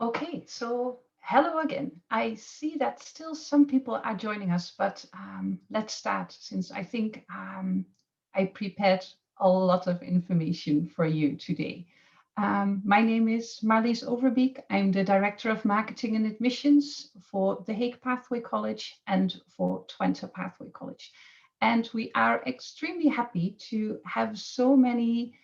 Okay, so hello again. I see that still some people are joining us, but let's start since I think I prepared a lot of information for you today. My name is Marlies Overbeek. I'm the Director of Marketing and Admissions for the Hague Pathway College and for Twente Pathway College. And we are extremely happy to have so many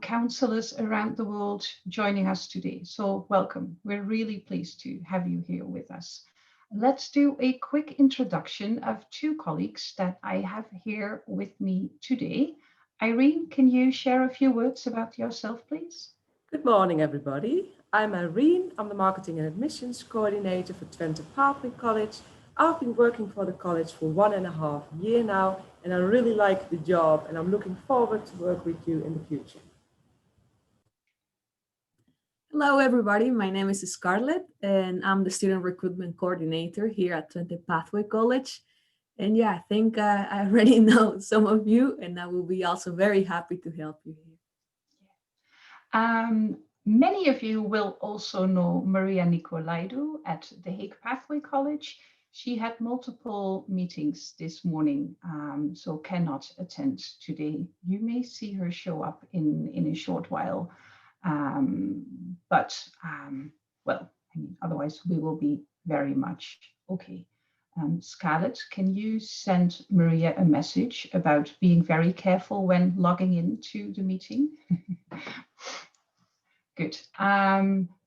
counselors around the world joining us today. So welcome. We're really pleased to have you here with us. Let's do a quick introduction of two colleagues that I have here with me today. Irene, can you share a few words about yourself, please? Good morning, everybody. I'm Irene. I'm the Marketing and Admissions Coordinator for Twente Pathway College. I've been working for the college for 1.5 years now, and I really like the job, and I'm looking forward to work with you in the future. Hello, everybody. My name is Scarlett, and I'm the Student Recruitment Coordinator here at Twente Pathway College. And yeah, I think I already know some of you, and I will be also very happy to help you here. Many of you will also know Maria Nicolaidou at the Hague Pathway College. She had multiple meetings this morning, so cannot attend today. You may see her show up in a short while. Well, I mean, otherwise we will be very much okay. Scarlett, can you send Maria a message about being very careful when logging into the meeting? Good.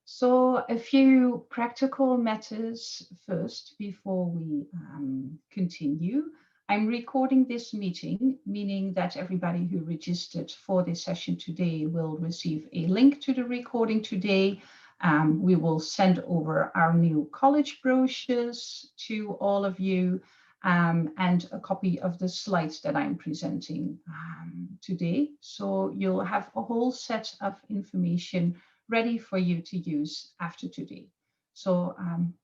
So a few practical matters first before we continue. I'm recording this meeting, meaning that everybody who registered for this session today will receive a link to the recording today. We will send over our new college brochures to all of you and a copy of the slides that I'm presenting today. So you'll have a whole set of information ready for you to use after today. So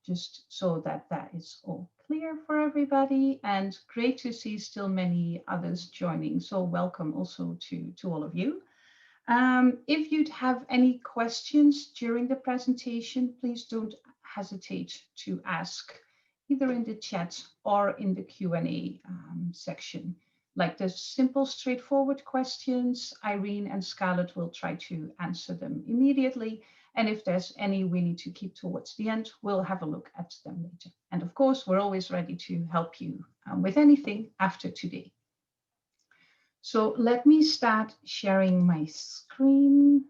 just so that is all clear for everybody, and great to see still many others joining. So welcome also to all of you. If you'd have any questions during the presentation, please don't hesitate to ask either in the chat or in the Q&A section. Like the simple, straightforward questions, Irene and Scarlett will try to answer them immediately. And if there's any we need to keep towards the end, we'll have a look at them later. And of course, we're always ready to help you with anything after today. So let me start sharing my screen.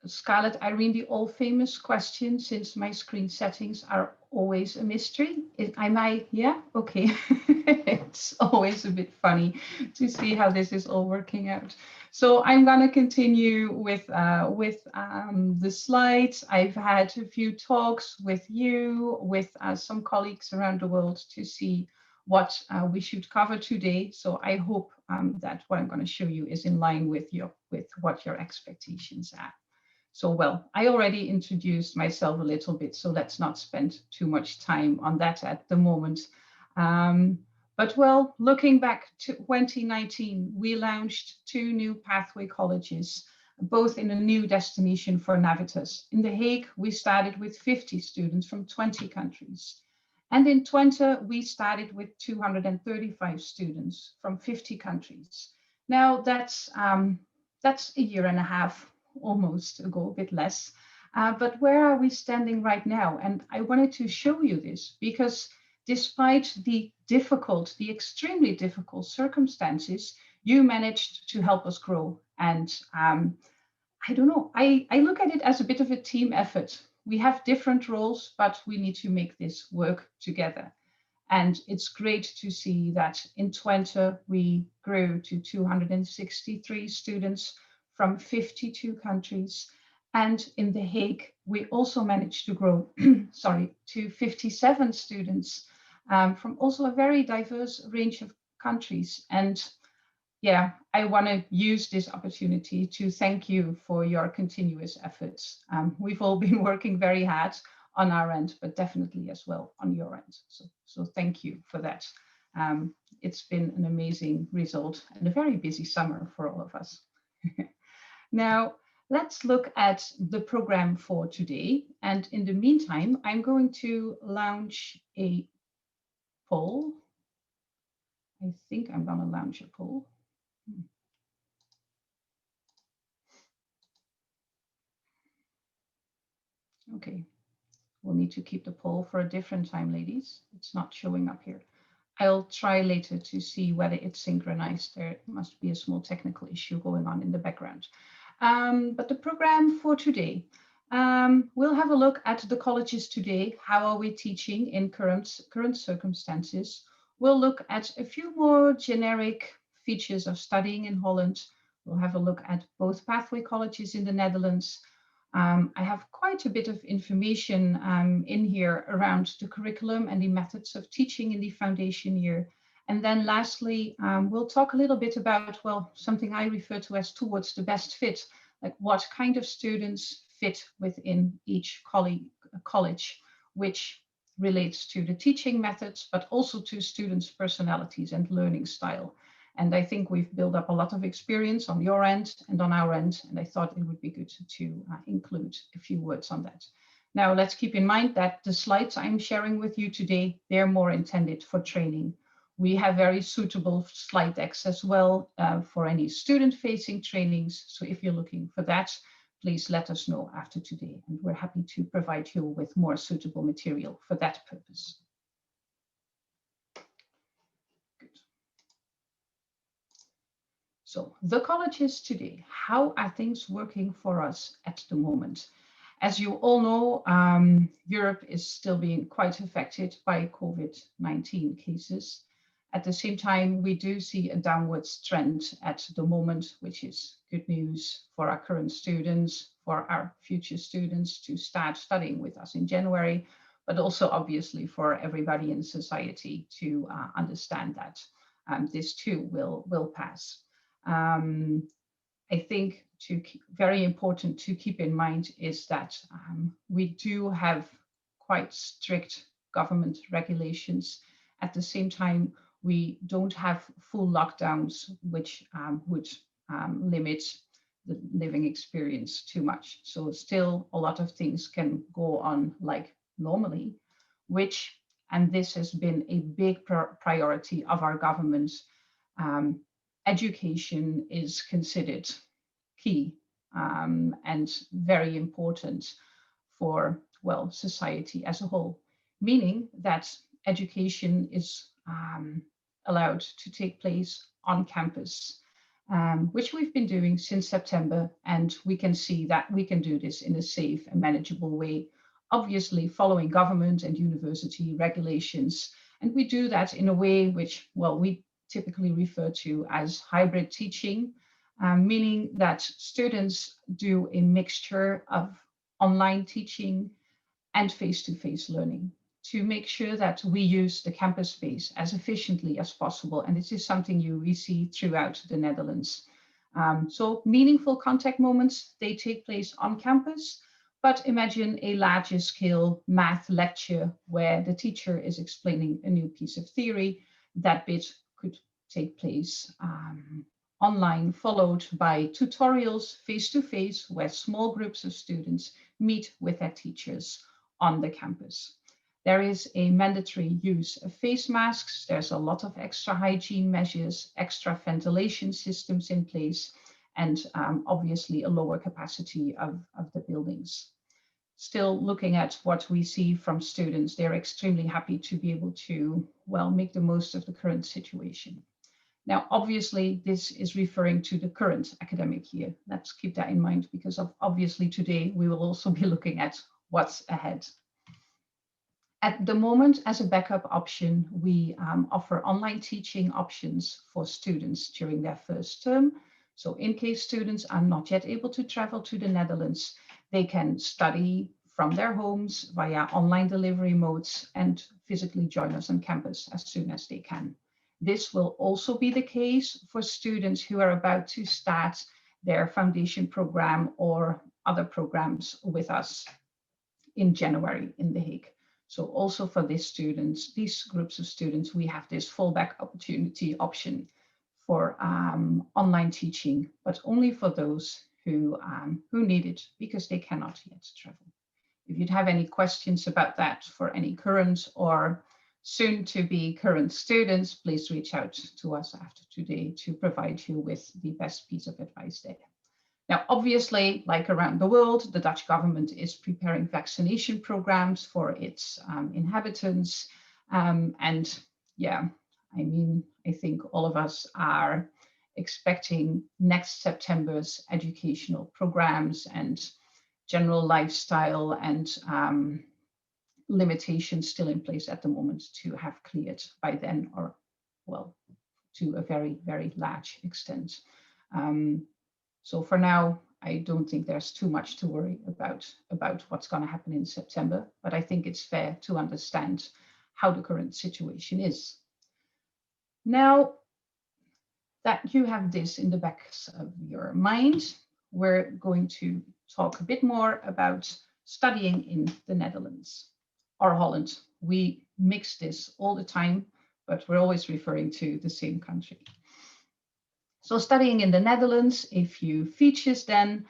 Scarlett, Irene, the all famous question, since my screen settings are always a mystery. Am I, yeah, okay. It's always a bit funny to see how this is all working out. So I'm going to continue with the slides. I've had a few talks with you, with some colleagues around the world to see what we should cover today. So I hope that what I'm going to show you is in line with what your expectations are. So, well, I already introduced myself a little bit, so let's not spend too much time on that at the moment. But well, looking back to 2019, we launched 2 new pathway colleges, both in a new destination for Navitas. In The Hague, we started with 50 students from 20 countries. And in Twente, we started with 235 students from 50 countries. Now, that's a year and a half almost ago, a bit less. But where are we standing right now? And I wanted to show you this because despite the extremely difficult circumstances, you managed to help us grow. And I don't know, I look at it as a bit of a team effort. We have different roles, but we need to make this work together. And it's great to see that in Twente, we grew to 263 students from 52 countries. And in The Hague, we also managed to grow, to 57 students from also a very diverse range of countries. And yeah, I want to use this opportunity to thank you for your continuous efforts. We've all been working very hard on our end, but definitely as well on your end. So thank you for that. It's been an amazing result and a very busy summer for all of us. Now, let's look at the program for today. And in the meantime, I'm going to launch a poll. I think I'm going to launch a poll. Okay, we'll need to keep the poll for a different time, ladies. It's not showing up here. I'll try later to see whether it's synchronized. There must be a small technical issue going on in the background. But the program for today, we'll have a look at the colleges today. How are we teaching in current circumstances? We'll look at a few more generic features of studying in Holland. We'll have a look at both pathway colleges in the Netherlands. I have quite a bit of information in here around the curriculum and the methods of teaching in the foundation year. And then lastly, we'll talk a little bit about, well, something I refer to as towards the best fit, like what kind of students fit within each college, which relates to the teaching methods, but also to students' personalities and learning style. And I think we've built up a lot of experience on your end and on our end, and I thought it would be good to include a few words on that. Now, let's keep in mind that the slides I'm sharing with you today, they're more intended for training. We have very suitable slide decks as well for any student-facing trainings. So if you're looking for that, please let us know after today, and we're happy to provide you with more suitable material for that purpose. So the colleges today, how are things working for us at the moment? As you all know, Europe is still being quite affected by COVID-19 cases. At the same time, we do see a downwards trend at the moment, which is good news for our current students, for our future students to start studying with us in January, but also obviously for everybody in society to understand that this too will pass. I think very important to keep in mind is that we do have quite strict government regulations. At the same time, we don't have full lockdowns, which would limit the living experience too much. So still a lot of things can go on like normally, and this has been a big priority of our government. Education is considered key and very important for, well, society as a whole, meaning that education is allowed to take place on campus, which we've been doing since September, and we can see that we can do this in a safe and manageable way, obviously following government and university regulations. And we do that in a way which, well, we typically refer to as hybrid teaching, meaning that students do a mixture of online teaching and face-to-face learning to make sure that we use the campus space as efficiently as possible. And this is something we see throughout the Netherlands. So meaningful contact moments, they take place on campus, but imagine a larger scale math lecture where the teacher is explaining a new piece of theory. That bit could take place online, followed by tutorials face-to-face, where small groups of students meet with their teachers on the campus. There is a mandatory use of face masks. There's a lot of extra hygiene measures, extra ventilation systems in place, and obviously a lower capacity of the buildings. Still looking at what we see from students, they're extremely happy to be able to, well, make the most of the current situation. Now, obviously, this is referring to the current academic year. Let's keep that in mind, because obviously today we will also be looking at what's ahead. At the moment, as a backup option, we offer online teaching options for students during their first term. So in case students are not yet able to travel to the Netherlands, they can study from their homes via online delivery modes and physically join us on campus as soon as they can. This will also be the case for students who are about to start their foundation program or other programs with us in January in The Hague. So also for these students, these groups of students, we have this fallback option for online teaching, but only for those who need it because they cannot yet travel. If you'd have any questions about that for any current or soon to be current students, please reach out to us after today to provide you with the best piece of advice there. Now, obviously, like around the world, the Dutch government is preparing vaccination programs for its inhabitants. And yeah, I mean, I think all of us are expecting next September's educational programs and general lifestyle and limitations still in place at the moment to have cleared by then, or well, to a very, very large extent. So for now, I don't think there's too much to worry about what's going to happen in September, but I think it's fair to understand how the current situation is. Now that you have this in the back of your mind, we're going to talk a bit more about studying in the Netherlands or Holland. We mix this all the time, but we're always referring to the same country. So studying in the Netherlands, a few features then.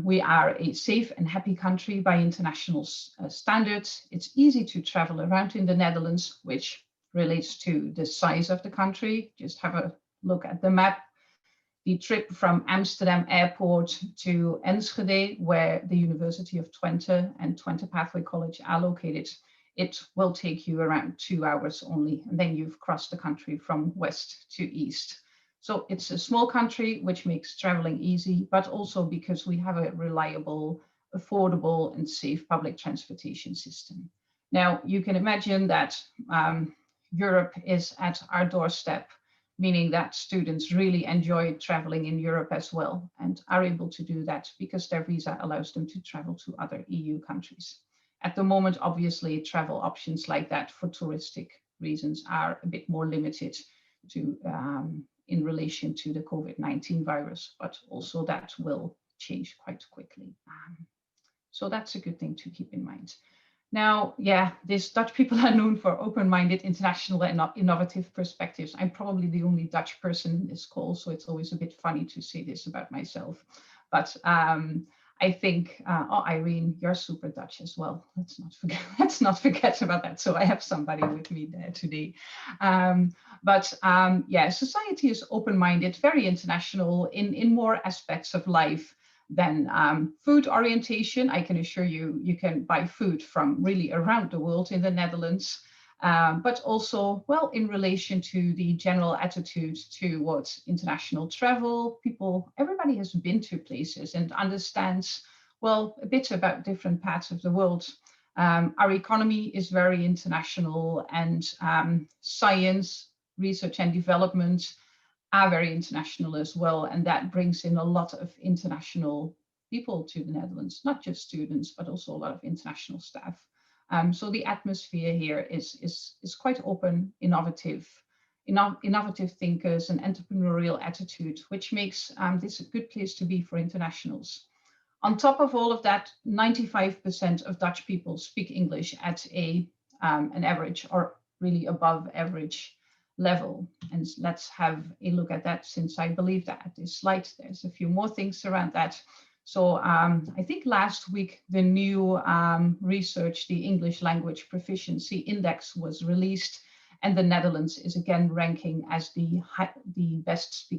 We are a safe and happy country by international standards. It's easy to travel around in the Netherlands, which relates to the size of the country. Just have a look at the map. The trip from Amsterdam Airport to Enschede, where the University of Twente and Twente Pathway College are located, it will take you around 2 hours only, and then you've crossed the country from west to east. So it's a small country, which makes traveling easy, but also because we have a reliable, affordable, and safe public transportation system. Now, you can imagine that Europe is at our doorstep, meaning that students really enjoy traveling in Europe as well and are able to do that because their visa allows them to travel to other EU countries. At the moment, obviously, travel options like that for touristic reasons are a bit more limited to in relation to the COVID-19 virus, but also that will change quite quickly. So that's a good thing to keep in mind. Now, yeah, these Dutch people are known for open-minded, international and innovative perspectives. I'm probably the only Dutch person in this call, so it's always a bit funny to say this about myself. But I think, oh, Irene, you're super Dutch as well. Let's not forget about that. So I have somebody with me there today. Yeah, society is open-minded, very international in more aspects of life than food orientation. I can assure you, you can buy food from really around the world in the Netherlands. But also, well, in relation to the general attitude towards international travel, everybody has been to places and understands, well, a bit about different parts of the world. Our economy is very international, and science, research and development are very international as well. And that brings in a lot of international people to the Netherlands, not just students, but also a lot of international staff. So the atmosphere here is quite open, innovative thinkers and entrepreneurial attitude, which makes this a good place to be for internationals. On top of all of that, 95% of Dutch people speak English at an average or really above average level. And let's have a look at that, since I believe that at this slide, there's a few more things around that. So I think last week, the new research, the English Language Proficiency Index, was released, and the Netherlands is again ranking as the best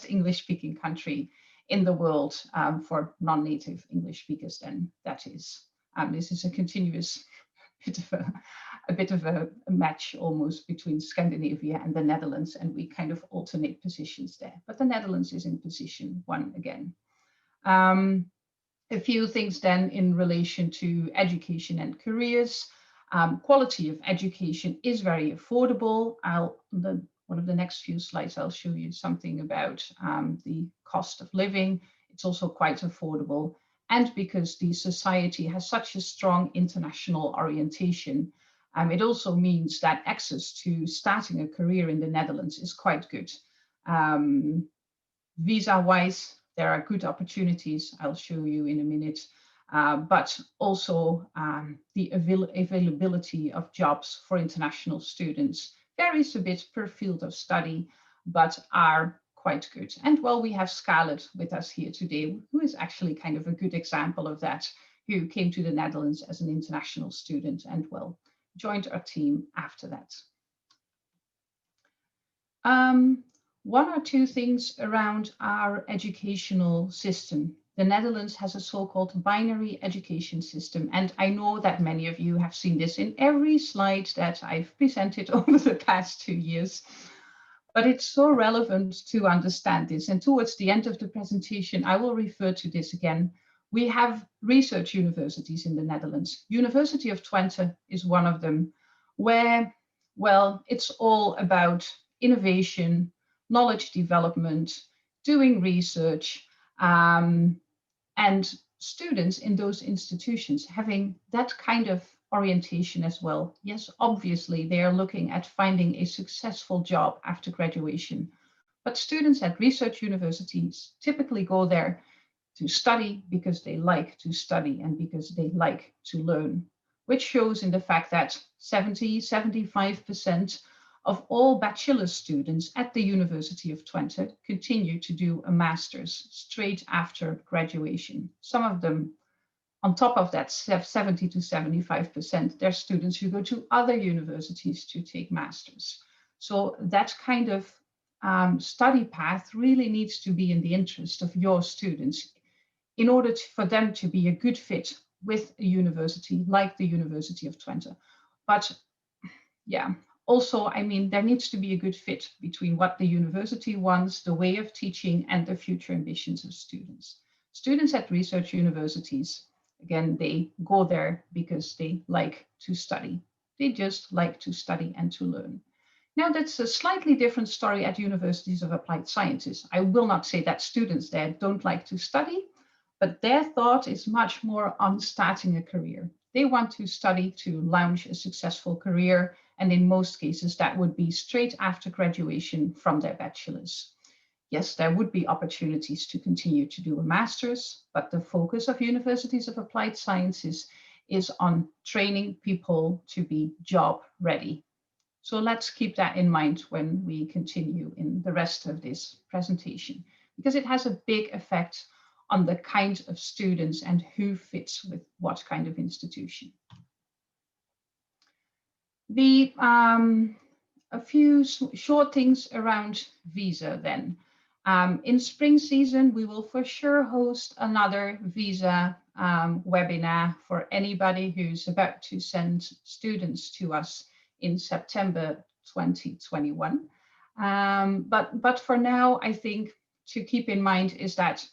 English-speaking country in the world for non-native English speakers. Then that is, this is a continuous bit of a match almost between Scandinavia and the Netherlands, and we kind of alternate positions there. But the Netherlands is in position 1 again. A few things then in relation to education and careers. Quality of education is very affordable. One of the next few slides, I'll show you something about the cost of living. It's also quite affordable. And because the society has such a strong international orientation, it also means that access to starting a career in the Netherlands is quite good. Visa-wise, there are good opportunities. I'll show you in a minute. but also the availability of jobs for international students varies a bit per field of study, but are quite good. And well, we have Scarlett with us here today, who is actually kind of a good example of that, who came to the Netherlands as an international student and well, joined our team after that. One or two things around our educational system. The Netherlands has a so-called binary education system, and I know that many of you have seen this in every slide that I've presented over the past 2 years. But it's so relevant to understand this. And towards the end of the presentation, I will refer to this again. We have research universities in the Netherlands. University of Twente is one of them, where, well, it's all about innovation, knowledge development, doing research, and students in those institutions having that kind of orientation as well. Yes, obviously they are looking at finding a successful job after graduation, but students at research universities typically go there to study because they like to study and because they like to learn, which shows in the fact that 75% of all bachelor students at the University of Twente continue to do a master's straight after graduation. Some of them, on top of that, 70 to 75%, they're students who go to other universities to take masters. So that kind of study path really needs to be in the interest of your students in order for them to be a good fit with a university like the University of Twente. But yeah, also, I mean, there needs to be a good fit between what the university wants, the way of teaching, and the future ambitions of students. Students at research universities, again, they go there because they like to study. They just like to study and to learn. Now, that's a slightly different story at universities of applied sciences. I will not say that students there don't like to study, but their thought is much more on starting a career. They want to study to launch a successful career, and in most cases, that would be straight after graduation from their bachelor's. Yes, there would be opportunities to continue to do a master's, but the focus of universities of applied sciences is on training people to be job ready. So let's keep that in mind when we continue in the rest of this presentation, because it has a big effect on the kind of students and who fits with what kind of institution. A few short things around visa then. In spring season, we will for sure host another visa webinar for anybody who's about to send students to us in September 2021. But for now, I think to keep in mind is that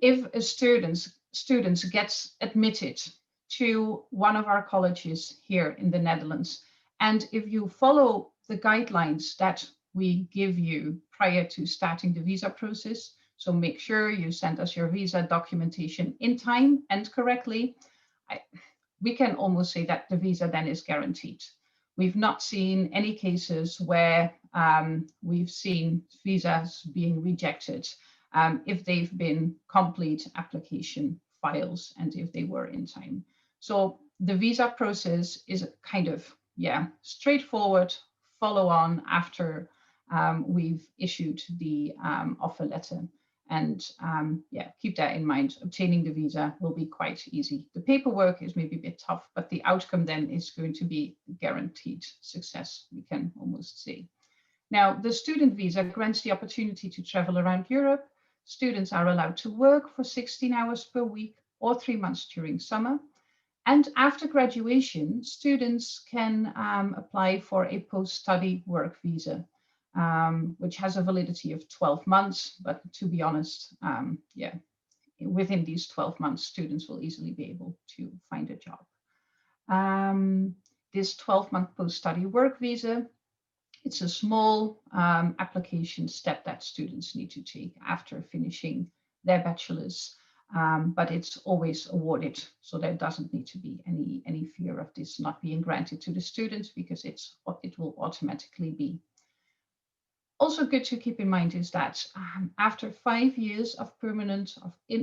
if a student gets admitted to one of our colleges here in the Netherlands, and if you follow the guidelines that we give you prior to starting the visa process, so make sure you send us your visa documentation in time and correctly, we can almost say that the visa then is guaranteed. We've not seen any cases where we've seen visas being rejected if they've been complete application files and if they were in time. So the visa process is kind of, straightforward follow on after we've issued the offer letter. And keep that in mind. Obtaining the visa will be quite easy. The paperwork is maybe a bit tough, but the outcome then is going to be guaranteed success, we can almost say. Now, the student visa grants the opportunity to travel around Europe. Students are allowed to work for 16 hours per week or 3 months during summer. And after graduation, students can apply for a post-study work visa, which has a validity of 12 months. But to be honest, within these 12 months, students will easily be able to find a job. This 12-month post-study work visa, it's a small application step that students need to take after finishing their bachelor's, but it's always awarded. So there doesn't need to be any fear of this not being granted to the students because it will automatically be. Also good to keep in mind is that after 5 years of permanent,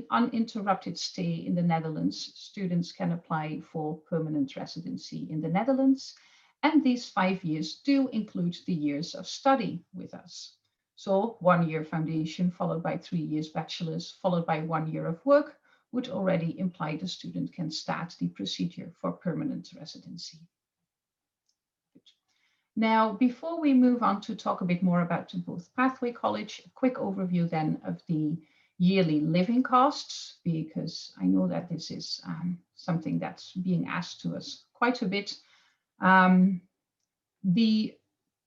uninterrupted stay in the Netherlands, students can apply for permanent residency in the Netherlands. And these 5 years do include the years of study with us. So 1 year foundation followed by 3 years bachelor's followed by 1 year of work would already imply the student can start the procedure for permanent residency. Now, before we move on to talk a bit more about both Pathway College, a quick overview then of the yearly living costs, because I know that this is something that's being asked to us quite a bit. The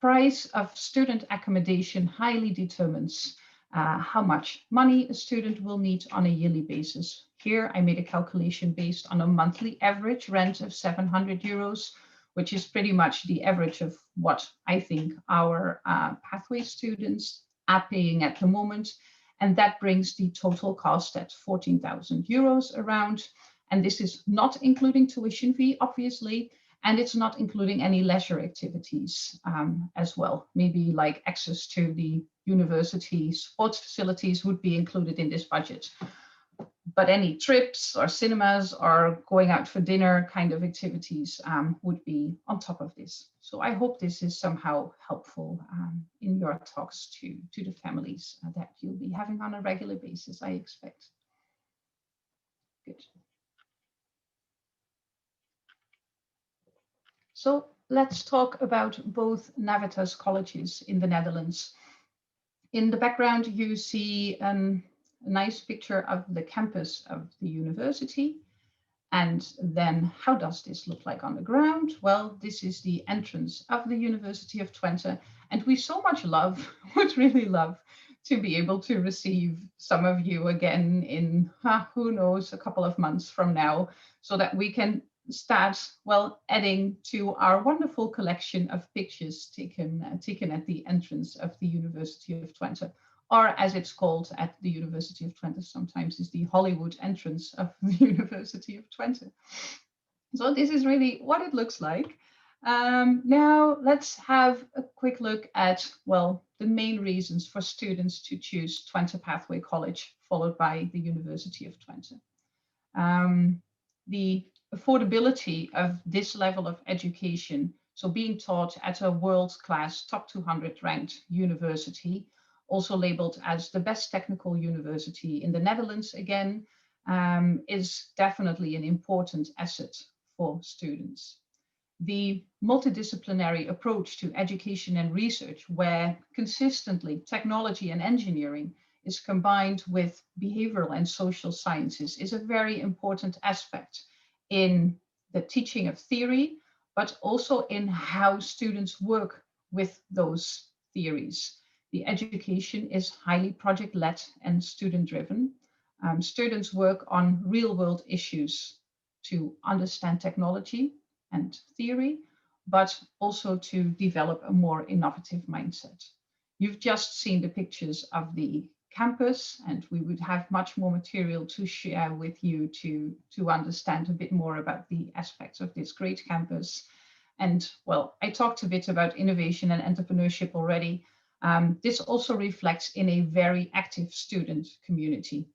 price of student accommodation highly determines how much money a student will need on a yearly basis. Here, I made a calculation based on a monthly average rent of 700 euros, which is pretty much the average of what I think our pathway students are paying at the moment. And that brings the total cost at 14,000 euros around. And this is not including tuition fee, obviously, and it's not including any leisure activities as well. Maybe like access to the university sports facilities would be included in this budget. But any trips or cinemas or going out for dinner kind of activities would be on top of this. So I hope this is somehow helpful in your talks to the families that you'll be having on a regular basis, I expect. Good. So let's talk about both Navitas colleges in the Netherlands. In the background, you see a nice picture of the campus of the university. And then how does this look like on the ground? Well, this is the entrance of the University of Twente. And we so much would really love to be able to receive some of you again in, who knows, a couple of months from now, so that we can start, well, adding to our wonderful collection of pictures taken at the entrance of the University of Twente. Or as it's called at the University of Twente, sometimes is the Hollywood entrance of the University of Twente. So this is really what it looks like. Now let's have a quick look at, well, the main reasons for students to choose Twente Pathway College, followed by the University of Twente. The affordability of this level of education, so being taught at a world-class top 200 ranked university, also labeled as the best technical university in the Netherlands again, is definitely an important asset for students. The multidisciplinary approach to education and research, where consistently technology and engineering is combined with behavioral and social sciences, is a very important aspect in the teaching of theory, but also in how students work with those theories. The education is highly project-led and student-driven. Students work on real-world issues to understand technology and theory, but also to develop a more innovative mindset. You've just seen the pictures of the campus, and we would have much more material to share with you to understand a bit more about the aspects of this great campus. And well, I talked a bit about innovation and entrepreneurship already. This also reflects in a very active student community.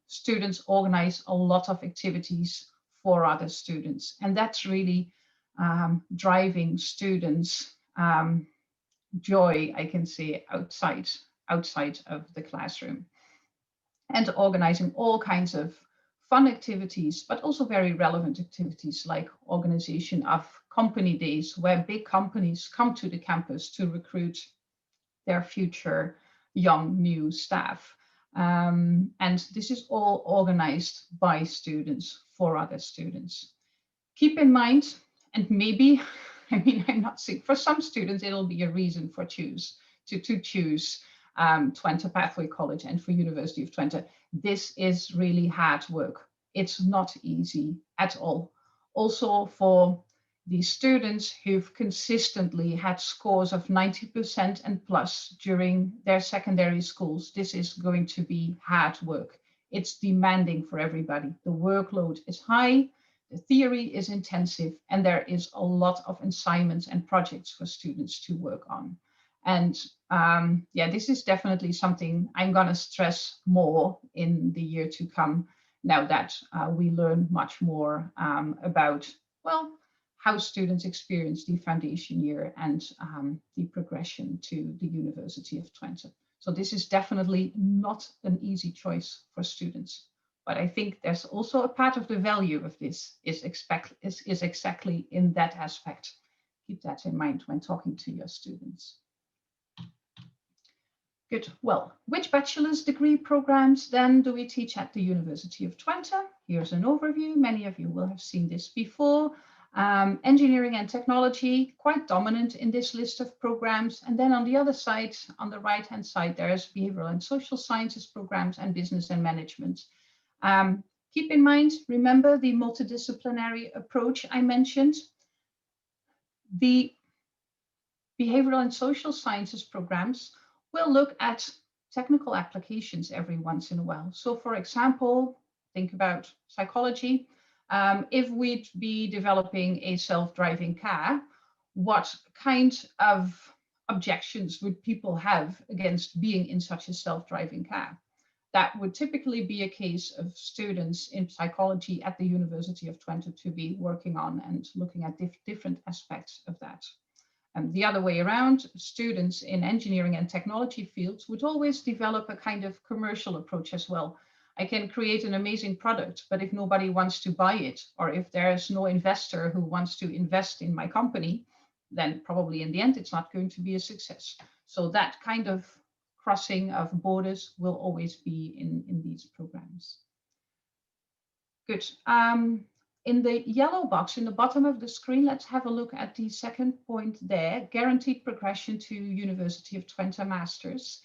Students organize a lot of activities for other students, and that's really driving students' joy, I can say, outside of the classroom, and organizing all kinds of fun activities, but also very relevant activities like organization of company days, where big companies come to the campus to recruit their future young new staff. And this is all organized by students for other students. Keep in mind, and maybe, I mean, I'm not saying, for some students, it'll be a reason for choose Twente Pathway College and for University of Twente. This is really hard work. It's not easy at all. Also for the students who've consistently had scores of 90% and plus during their secondary schools, this is going to be hard work. It's demanding for everybody. The workload is high, the theory is intensive, and there is a lot of assignments and projects for students to work on. And yeah, this is definitely something I'm going to stress more in the year to come, now that we learn much more about, well, how students experience the foundation year and the progression to the University of Twente. So this is definitely not an easy choice for students. But I think there's also a part of the value of this is exactly in that aspect. Keep that in mind when talking to your students. Good. Well, which bachelor's degree programs then do we teach at the University of Twente? Here's an overview. Many of you will have seen this before. Engineering and technology, quite dominant in this list of programs. And then on the other side, on the right-hand side, there's behavioral and social sciences programs and business and management. Keep in mind, remember the multidisciplinary approach I mentioned. The behavioral and social sciences programs will look at technical applications every once in a while. So for example, think about psychology. If we'd be developing a self-driving car, what kind of objections would people have against being in such a self-driving car? That would typically be a case of students in psychology at the University of Twente to be working on and looking at different aspects of that. And the other way around, students in engineering and technology fields would always develop a kind of commercial approach as well. I can create an amazing product, but if nobody wants to buy it, or if there's no investor who wants to invest in my company, then probably in the end, it's not going to be a success. So that kind of crossing of borders will always be in these programs. Good. In the yellow box in the bottom of the screen, let's have a look at the second point there, guaranteed progression to University of Twente Masters.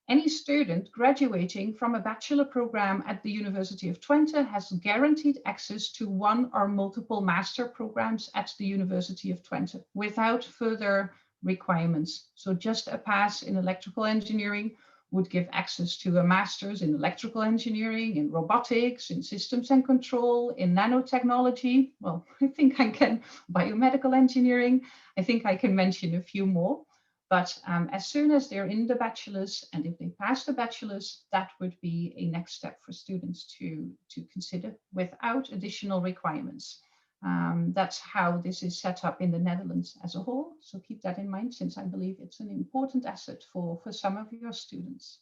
Any student graduating from a bachelor program at the University of Twente has guaranteed access to one or multiple master programs at the University of Twente without further requirements. So just a pass in electrical engineering would give access to a master's in electrical engineering, in robotics, in systems and control, in nanotechnology. Well, I think I can, biomedical engineering. I think I can mention a few more. But as soon as they're in the bachelor's, and if they pass the bachelor's, that would be a next step for students to consider without additional requirements. That's how this is set up in the Netherlands as a whole. So keep that in mind, since I believe it's an important asset for some of your students.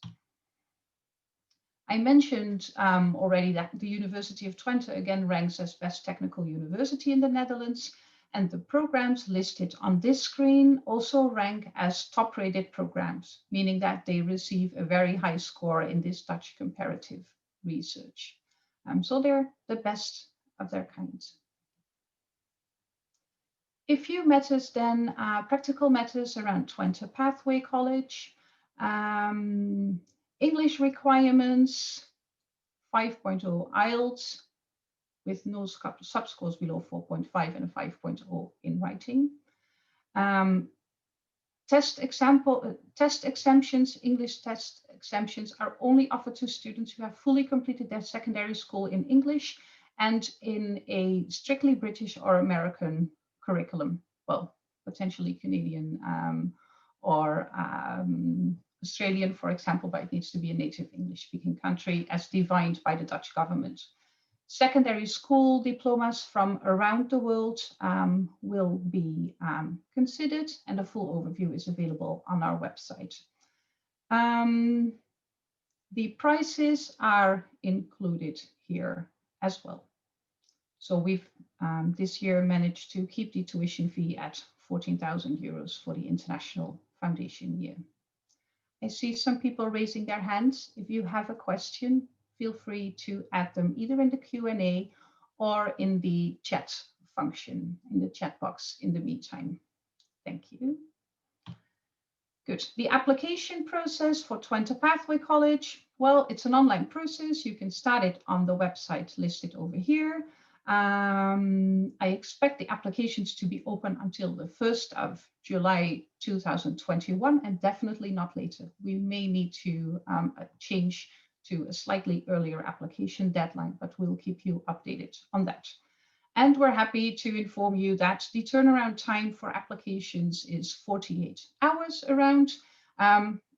I mentioned already that the University of Twente again ranks as best technical university in the Netherlands. And the programs listed on this screen also rank as top-rated programs, meaning that they receive a very high score in this Dutch comparative research. So they're the best of their kind. A few matters then, practical matters around Twente Pathway College, English requirements, 5.0 IELTS, with no subscores below 4.5 and a 5.0 in writing. Test exemptions, English test exemptions are only offered to students who have fully completed their secondary school in English and in a strictly British or American curriculum. Well, potentially Canadian or Australian, for example, but it needs to be a native English-speaking country as defined by the Dutch government. Secondary school diplomas from around the world will be considered, and a full overview is available on our website. The prices are included here as well. So we've this year managed to keep the tuition fee at 14,000 euros for the international foundation year. I see some people raising their hands. If you have a question, feel free to add them either in the Q&A or in the chat function, in the chat box in the meantime. Thank you. Good. The application process for Twente Pathway College, well, it's an online process. You can start it on the website listed over here. I expect the applications to be open until the 1st of July 2021 and definitely not later. We may need to change to a slightly earlier application deadline, but we'll keep you updated on that. And we're happy to inform you that the turnaround time for applications is 48 hours around.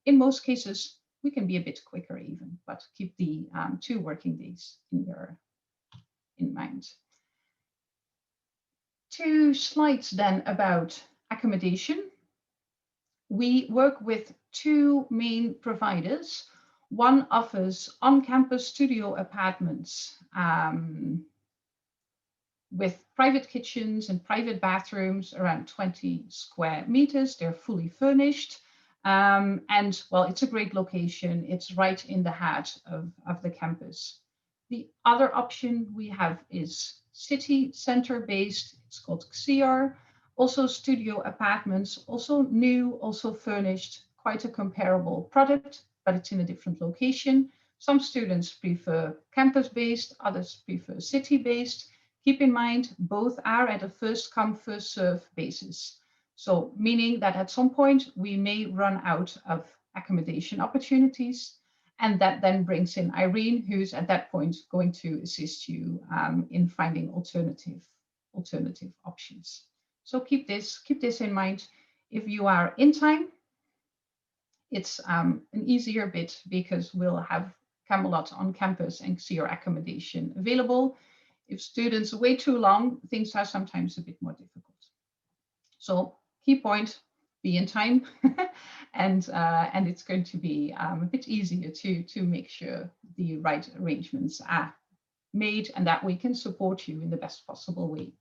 In most cases, we can be a bit quicker even, but keep the 2 working days in mind. 2 slides then about accommodation. We work with 2 main providers. One offers on-campus studio apartments with private kitchens and private bathrooms, around 20 square meters. They're fully furnished. And well, it's a great location. It's right in the heart of the campus. The other option we have is city center based. It's called XIR. Also studio apartments, also new, also furnished, quite a comparable product, but it's in a different location. Some students prefer campus-based, others prefer city-based. Keep in mind, both are at a first come, first serve basis. So meaning that at some point we may run out of accommodation opportunities, and that then brings in Irene, who's at that point going to assist you in finding alternative options. So keep this in mind. If you are in time, it's an easier bit because we'll have Camelot on campus and XIR accommodation available. If students wait too long, things are sometimes a bit more difficult. So key point, be in time, and it's going to be a bit easier to make sure the right arrangements are made and that we can support you in the best possible way.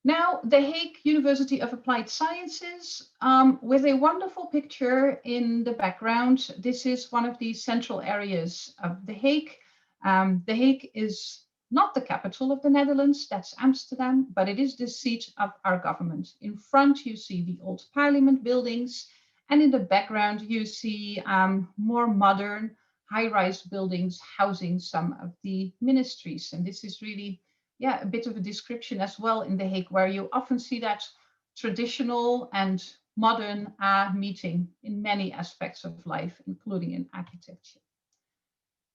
Now, the Hague University of Applied Sciences, with a wonderful picture in the background. This is one of the central areas of The Hague. The Hague is not the capital of the Netherlands, that's Amsterdam, but it is the seat of our government. In front, you see the old parliament buildings, and in the background, you see more modern high-rise buildings housing some of the ministries. And this is really, yeah, a bit of a description as well in The Hague, where you often see that traditional and modern are meeting in many aspects of life, including in architecture.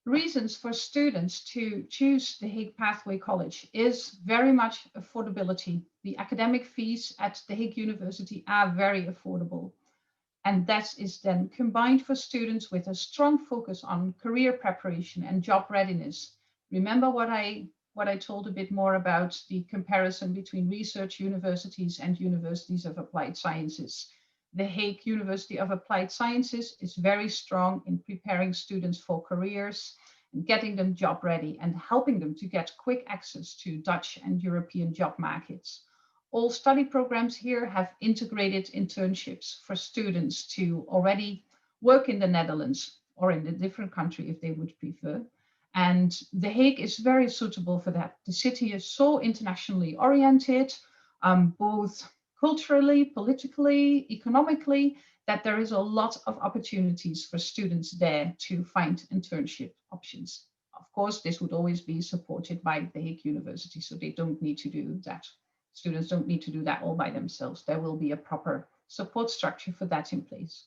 Reasons for students to choose the Hague Pathway College is very much affordability. The academic fees at the Hague University are very affordable. And that is then combined for students with a strong focus on career preparation and job readiness. Remember what I told a bit more about the comparison between research universities and universities of applied sciences. The Hague University of Applied Sciences is very strong in preparing students for careers and getting them job ready and helping them to get quick access to Dutch and European job markets. All study programs here have integrated internships for students to already work in the Netherlands or in a different country if they would prefer. And The Hague is very suitable for that. The city is so internationally oriented, both culturally, politically, economically, that there is a lot of opportunities for students there to find internship options. Of course, this would always be supported by the Hague University, so they don't need to do that. Students don't need to do that all by themselves. There will be a proper support structure for that in place.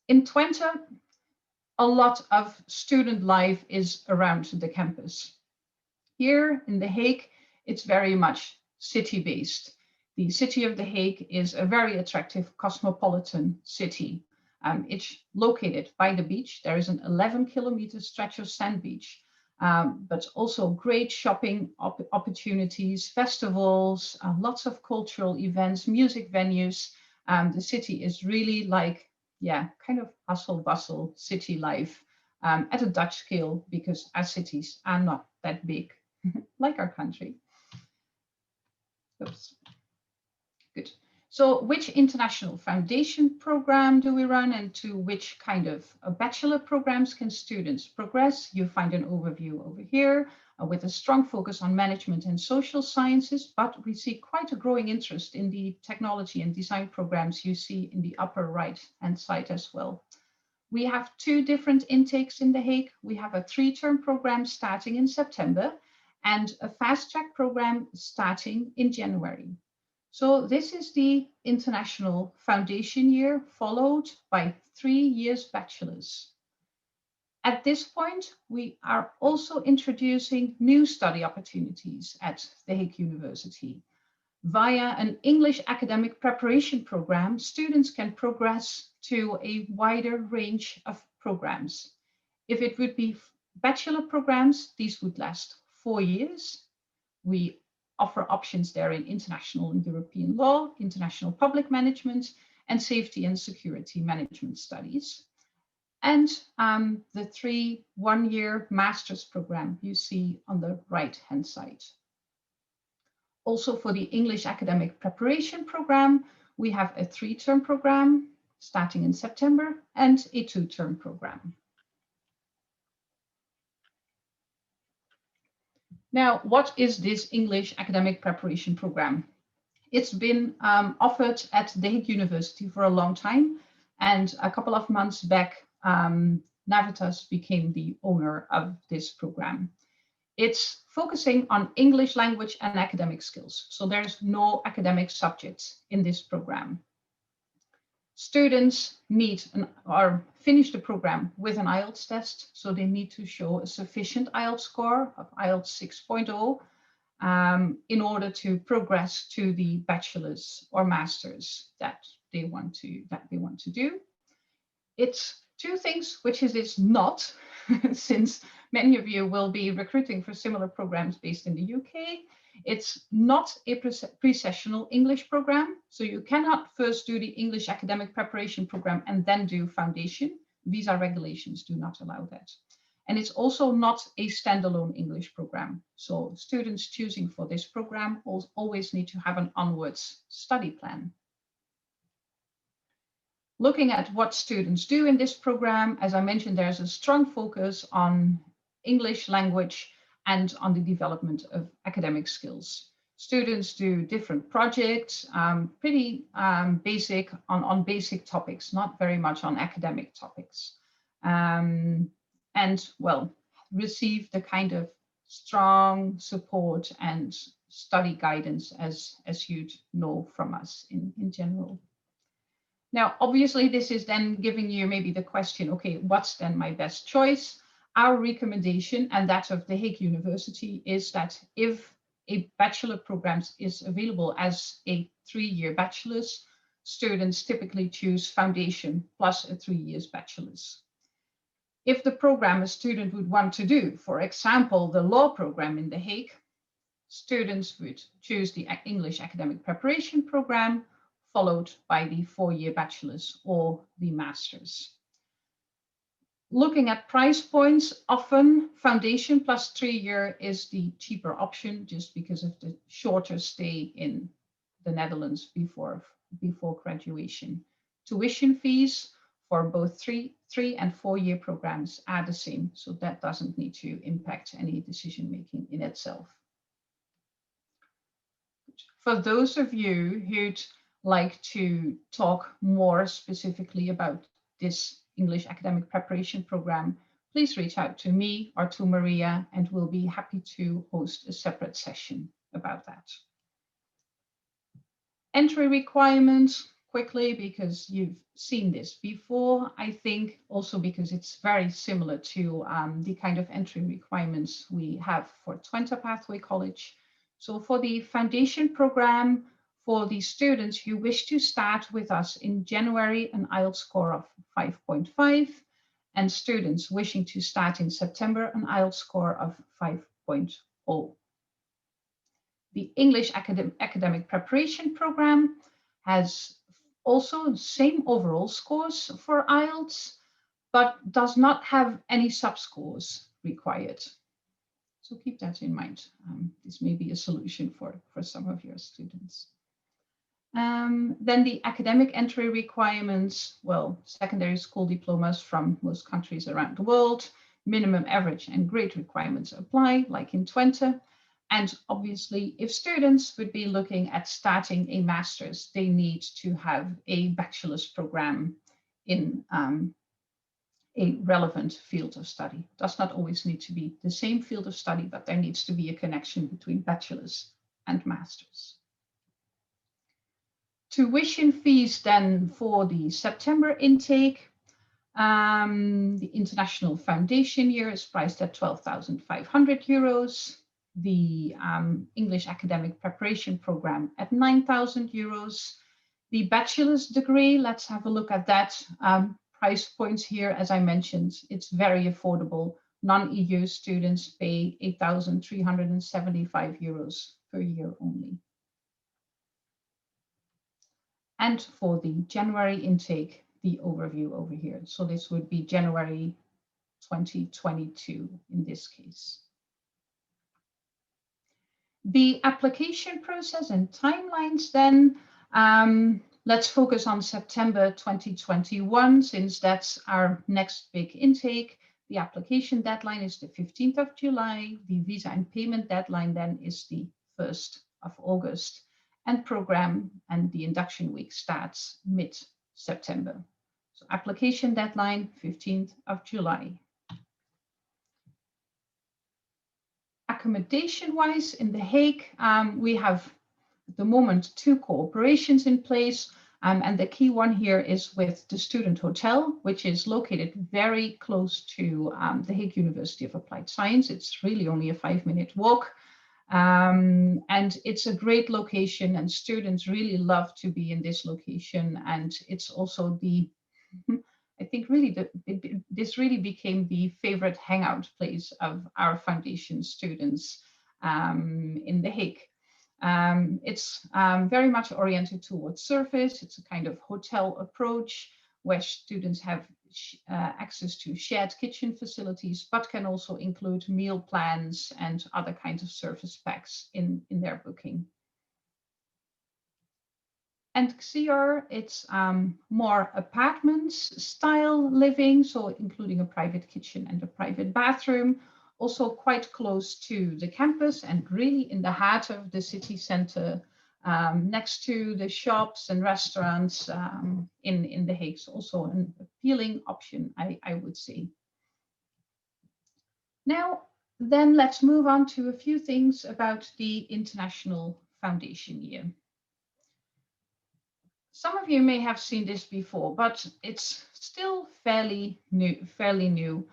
In Twente, a lot of student life is around the campus. Here in The Hague, it's very much city-based. The city of The Hague is a very attractive cosmopolitan city. It's located by the beach. There is an 11-kilometer stretch of sand beach, but also great shopping opportunities, festivals, lots of cultural events, music venues. The city is really like, yeah, kind of hustle bustle city life at a Dutch scale, because our cities are not that big like our country. Oops. Good. So which international foundation program do we run, and to which kind of bachelor programs can students progress? You find an overview over here with a strong focus on management and social sciences, but we see quite a growing interest in the technology and design programs you see in the upper right-hand side as well. We have 2 different intakes in The Hague. We have a 3-term program starting in September and a fast-track program starting in January. So this is the international foundation year, followed by 3 years bachelor's. At this point, we are also introducing new study opportunities at the Hague University. Via an English academic preparation program, students can progress to a wider range of programs. If it would be bachelor programs, these would last 4 years. We offer options there in international and European law, international public management, and safety and security management studies. And the 3 one-year master's program you see on the right-hand side. Also for the English academic preparation program, we have a 3-term program starting in September and a 2-term program. Now, what is this English academic preparation program? It's been offered at the Hague University for a long time, and a couple of months back, Navitas became the owner of this program. It's focusing on English language and academic skills, so there's no academic subjects in this program. Students need or finish the program with an IELTS test, so they need to show a sufficient IELTS score of IELTS 6.0 in order to progress to the bachelor's or master's that they want to do. It's 2 things, which it's not, since many of you will be recruiting for similar programs based in the UK. It's not a pre-sessional English program, so you cannot first do the English academic preparation program and then do foundation. Visa regulations do not allow that. And it's also not a standalone English program. So students choosing for this program always need to have an onwards study plan. Looking at what students do in this program, as I mentioned, there's a strong focus on English language and on the development of academic skills. Students do different projects, pretty basic on basic topics, not very much on academic topics. And well, receive the kind of strong support and study guidance as you'd know from us in general. Now, obviously, this is then giving you maybe the question, okay, what's then my best choice? Our recommendation, and that of the Hague University, is that if a bachelor program is available as a 3-year bachelor's, students typically choose foundation plus a 3 years bachelor's. If the program a student would want to do, for example, the law program in The Hague, students would choose the English academic preparation program, followed by the 4-year bachelor's or the master's. Looking at price points, often foundation plus 3-year is the cheaper option just because of the shorter stay in the Netherlands before graduation. Tuition fees for both 3 and 4-year programs are the same, so that doesn't need to impact any decision making in itself. For those of you who'd like to talk more specifically about this English academic preparation program, please reach out to me or to Maria, and we'll be happy to host a separate session about that. Entry requirements, quickly, because you've seen this before, I think, also because it's very similar to the kind of entry requirements we have for Twente Pathway College. So for the foundation program, for the students who wish to start with us in January, an IELTS score of 5.5, and students wishing to start in September, an IELTS score of 5.0. The English academic preparation program has also same overall scores for IELTS, but does not have any sub-scores required. So keep that in mind. This may be a solution for some of your students. Then the academic entry requirements, well, secondary school diplomas from most countries around the world, minimum average and grade requirements apply, like in Twente. And obviously, if students would be looking at starting a master's, they need to have a bachelor's program in a relevant field of study. It does not always need to be the same field of study, but there needs to be a connection between bachelor's and master's. Tuition fees then for the September intake. The international foundation year is priced at 12,500 euros. The English academic preparation program at 9,000 euros. The bachelor's degree, let's have a look at that. Price points here, as I mentioned, it's very affordable. Non-EU students pay 8,375 euros per year only. And for the January intake, the overview over here. So this would be January 2022 in this case. The application process and timelines then, let's focus on September 2021, since that's our next big intake. The application deadline is the 15th of July. The visa and payment deadline then is the 1st of August. And program and the induction week starts mid-September. So application deadline, 15th of July. Accommodation-wise, in The Hague, we have at the moment 2 cooperations in place. And the key one here is with the Student Hotel, which is located very close to the Hague University of Applied Science. It's really only a 5-minute walk. And it's a great location, and students really love to be in this location. And it's also the, I think really this really became the favorite hangout place of our foundation students in The Hague. It's very much oriented towards service. It's a kind of hotel approach where students have access to shared kitchen facilities, but can also include meal plans and other kinds of service packs in their booking. And XIR, it's more apartments style living, so including a private kitchen and a private bathroom, also quite close to the campus and really in the heart of the city center, next to the shops and restaurants in The Hague. Also an appealing option, I would say. Now, then let's move on to a few things about the International Foundation Year. Some of you may have seen this before, but it's still fairly new.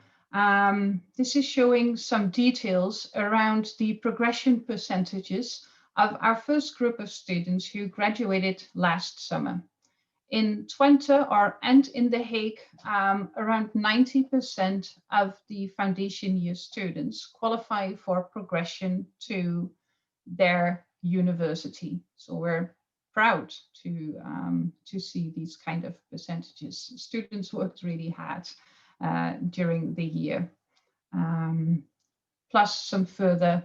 This is showing some details around the progression percentages of our first group of students who graduated last summer. In Twente and in The Hague, around 90% of the foundation year students qualify for progression to their university. So we're proud to see these kind of percentages. Students worked really hard during the year, plus some further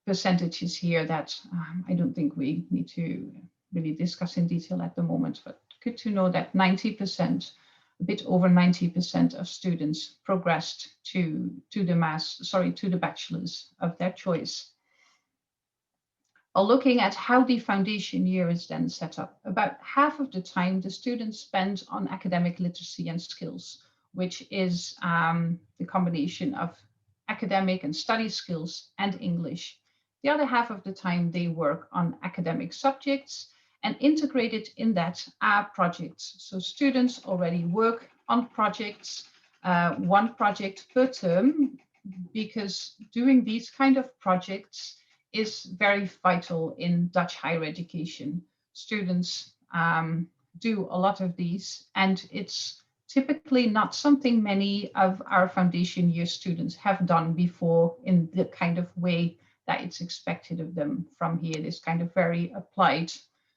percentages here that I don't think we need to really discuss in detail at the moment, but good to know that 90%, a bit over 90% of students progressed to the bachelor's of their choice. Looking at how the foundation year is then set up, about half of the time the students spend on academic literacy and skills, which is the combination of academic and study skills and English. The other half of the time they work on academic subjects, and integrated in that are projects. So students already work on projects, 1 project per term, because doing these kind of projects is very vital in Dutch higher education. Students do a lot of these, and it's typically not something many of our foundation year students have done before in the kind of way that it's expected of them from here, this kind of very applied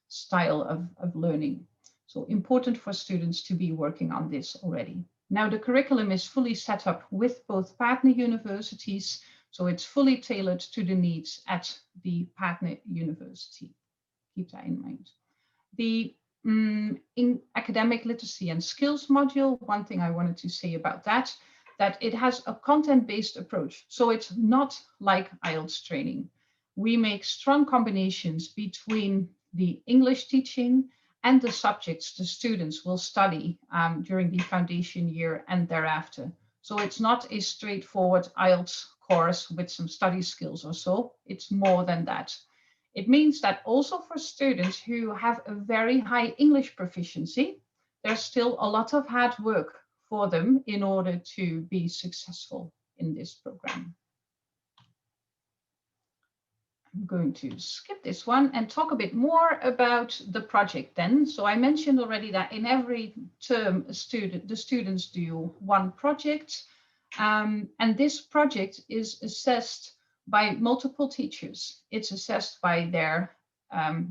style of learning. So important for students to be working on this already. Now the curriculum is fully set up with both partner universities, so it's fully tailored to the needs at the partner university. Keep that in mind. The in academic literacy and skills module, one thing I wanted to say about that it has a content-based approach. So it's not like IELTS training. We make strong combinations between the English teaching and the subjects the students will study during the foundation year and thereafter. So it's not a straightforward IELTS course with some study skills or so. It's more than that. It means that also for students who have a very high English proficiency, there's still a lot of hard work for them in order to be successful in this program. I'm going to skip this one and talk a bit more about the project then. So I mentioned already that in every term, the students do one project. And this project is assessed by multiple teachers. It's assessed by their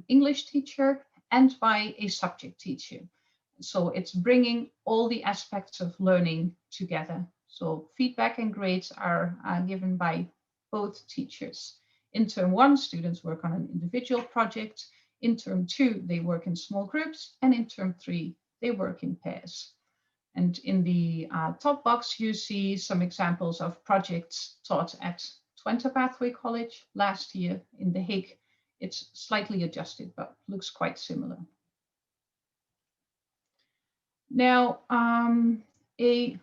English teacher and by a subject teacher. So it's bringing all the aspects of learning together. So feedback and grades are given by both teachers. In term 1, students work on an individual project. In term 2, they work in small groups. And in term 3, they work in pairs. And in the top box, you see some examples of projects taught at Twente Pathway College last year. In The Hague, it's slightly adjusted, but looks quite similar. Now, a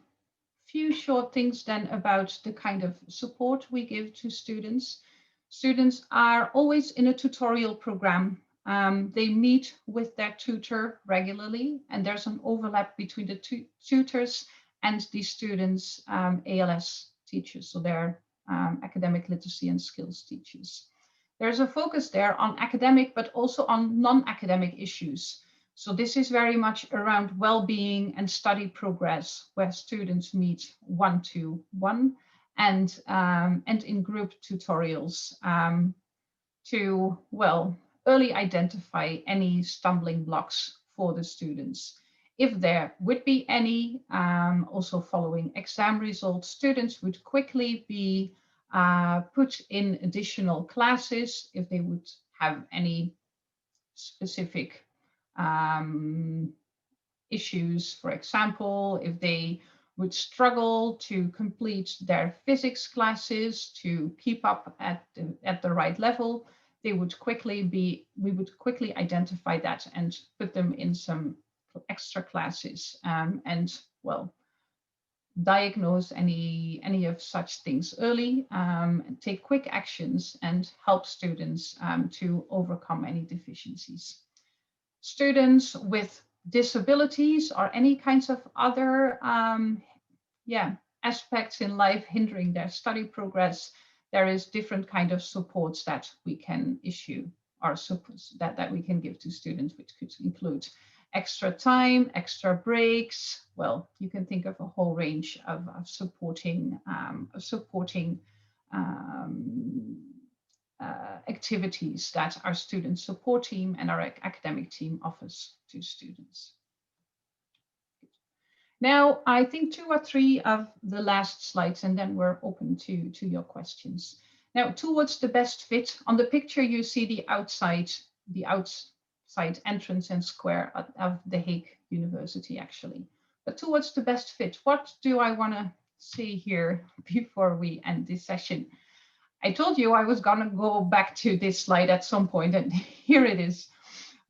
few short things then about the kind of support we give to students. Students are always in a tutorial program. They meet with their tutor regularly, and there's an overlap between the tutors and the students' ALS teachers, so they're academic literacy and skills teachers. There's a focus there on academic, but also on non-academic issues. So this is very much around well-being and study progress, where students meet one-to-one and in group tutorials to, well, early identify any stumbling blocks for the students. If there would be any, also following exam results, students would quickly be put in additional classes if they would have any specific issues. For example, if they would struggle to complete their physics classes to keep up at the right level, we would quickly identify that and put them in some extra classes and, well, diagnose any of such things early, and take quick actions and help students to overcome any deficiencies. Students with disabilities or any kinds of other aspects in life hindering their study progress, there is different kind of supports that we can issue or supports that we can give to students, which could include extra time, extra breaks. Well, you can think of a whole range of supporting activities that our student support team and our academic team offers to students. Now, I think 2 or 3 of the last slides, and then we're open to your questions. Now, towards the best fit, on the picture you see the outside entrance and square of the Hague University, actually. But towards the best fit, what do I want to see here before we end this session? I told you I was going to go back to this slide at some point, and here it is.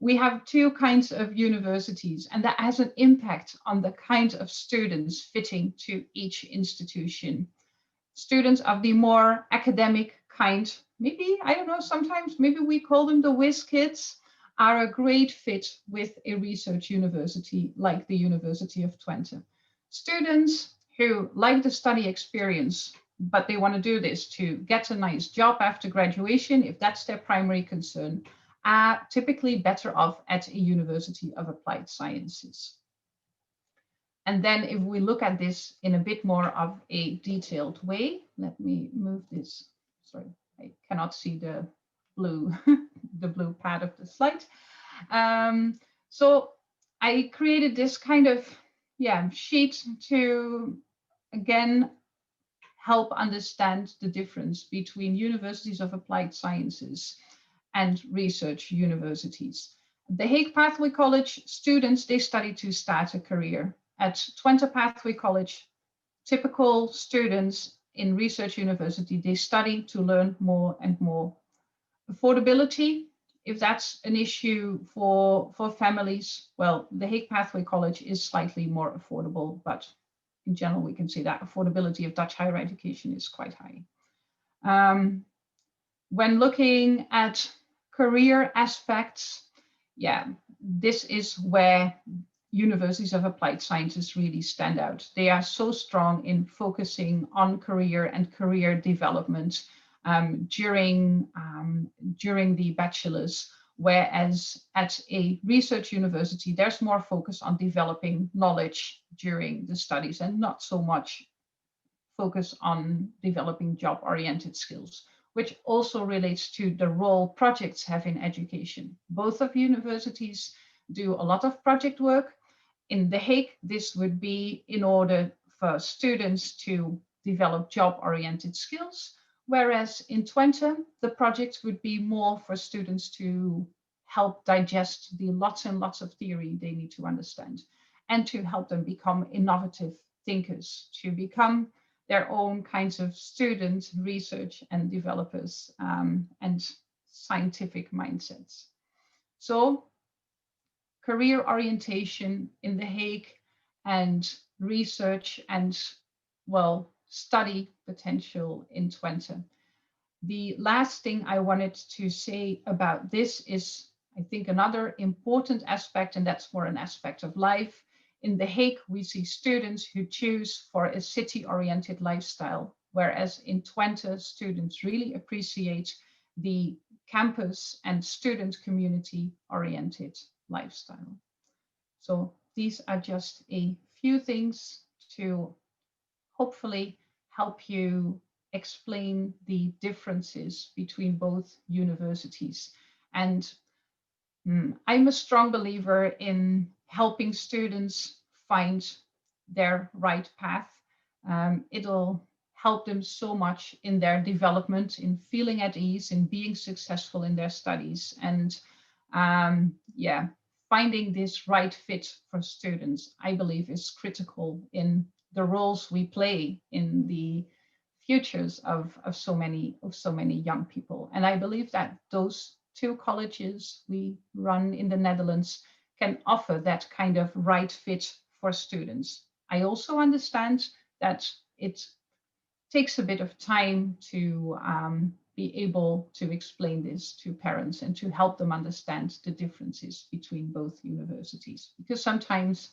We have 2 kinds of universities, and that has an impact on the kind of students fitting to each institution. Students of the more academic kind, maybe, I don't know, sometimes maybe we call them the whiz kids, are a great fit with a research university like the University of Twente. Students who like the study experience, but they want to do this to get a nice job after graduation, if that's their primary concern, are typically better off at a University of Applied Sciences. And then if we look at this in a bit more of a detailed way, let me move this. Sorry, I cannot see the blue, the blue pad of the slide. So I created this kind of sheet to, again, help understand the difference between universities of applied sciences and research universities. The Hague Pathway College students, they study to start a career. At Twente Pathway College, typical students in research university, they study to learn more and more. Affordability, if that's an issue for families, well, the Hague Pathway College is slightly more affordable, but in general, we can say that affordability of Dutch higher education is quite high. When looking at career aspects, this is where universities of applied sciences really stand out. They are so strong in focusing on career and career development during the bachelor's, whereas at a research university, there's more focus on developing knowledge during the studies and not so much focus on developing job-oriented skills, which also relates to the role projects have in education. Both of universities do a lot of project work. In The Hague, this would be in order for students to develop job-oriented skills, whereas in Twente, the projects would be more for students to help digest the lots and lots of theory they need to understand, and to help them become innovative thinkers, to become their own kinds of students, research and developers, and scientific mindsets. So career orientation in The Hague and research and, well, study potential in Twente. The last thing I wanted to say about this is, I think, another important aspect, and that's more an aspect of life. In The Hague, we see students who choose for a city-oriented lifestyle, whereas in Twente, students really appreciate the campus and student community-oriented lifestyle. So these are just a few things to hopefully help you explain the differences between both universities. And I'm a strong believer in helping students find their right path. It'll help them so much in their development, in feeling at ease, in being successful in their studies. And yeah, finding this right fit for students, I believe, is critical in the roles we play in the futures of so many young people. And I believe that those two colleges we run in the Netherlands can offer that kind of right fit for students. I also understand that it takes a bit of time to be able to explain this to parents and to help them understand the differences between both universities, because sometimes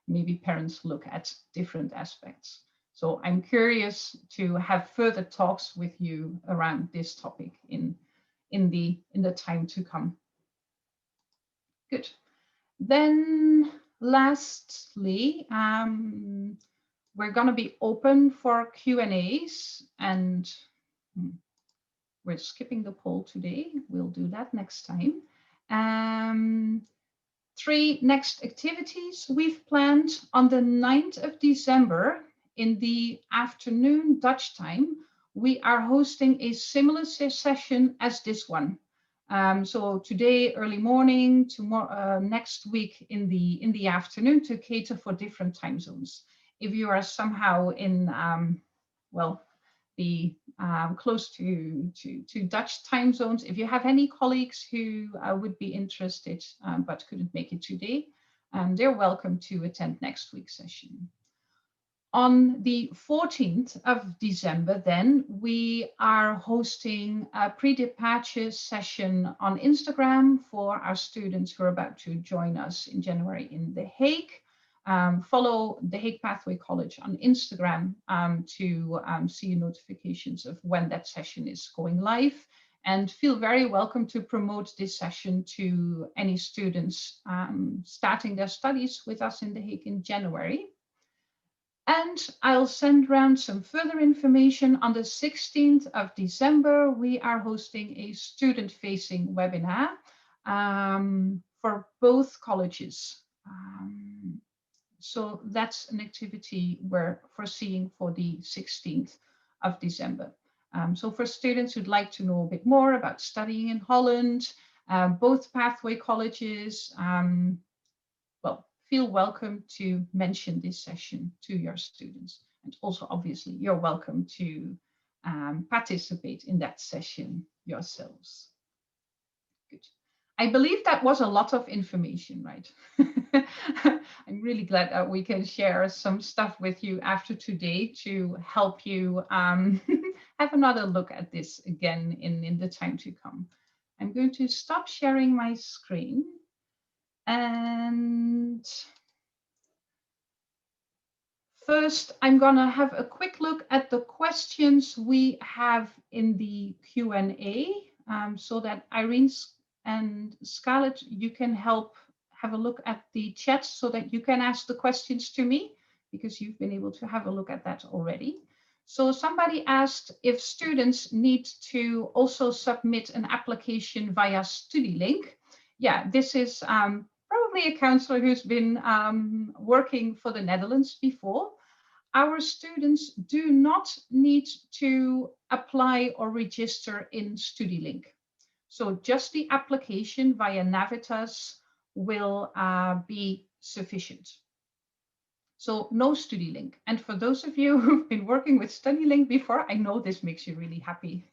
maybe parents look at different aspects. So I'm curious to have further talks with you around this topic in the time to come. Good. Then lastly, we're going to be open for Q&As, and we're skipping the poll today. We'll do that next time. 3 next activities we've planned. On the 9th of December, in the afternoon Dutch time, we are hosting a similar session as this one. So today, early morning, tomorrow, next week in the afternoon, to cater for different time zones. If you are somehow in, well, the close to Dutch time zones, if you have any colleagues who would be interested but couldn't make it today, they're welcome to attend next week's session. On the 14th of December, then, we are hosting a pre-departure session on Instagram for our students who are about to join us in January in The Hague. Follow the Hague Pathway College on Instagram to see notifications of when that session is going live. And feel very welcome to promote this session to any students starting their studies with us in The Hague in January. And I'll send around some further information. On the 16th of December, we are hosting a student-facing webinar for both colleges. So that's an activity we're foreseeing for the 16th of December. So for students who'd like to know a bit more about studying in Holland, both pathway colleges, well, feel welcome to mention this session to your students. And also, obviously, you're welcome to participate in that session yourselves. Good. I believe that was a lot of information, right? I'm really glad that we can share some stuff with you after today to help you have another look at this again in the time to come. I'm going to stop sharing my screen. And First, I'm going to have a quick look at the questions we have in the Q&A, so that Irene and Scarlett, you can have a look at the chat so that you can ask the questions to me, because you've been able to have a look at that already. So somebody asked if students need to also submit an application via StudyLink. Yeah, this is probably a counselor who's been working for the Netherlands before. Our students do not need to apply or register in StudyLink. So just the application via Navitas will be sufficient. So no StudyLink. And for those of you who've been working with StudyLink before, I know this makes you really happy.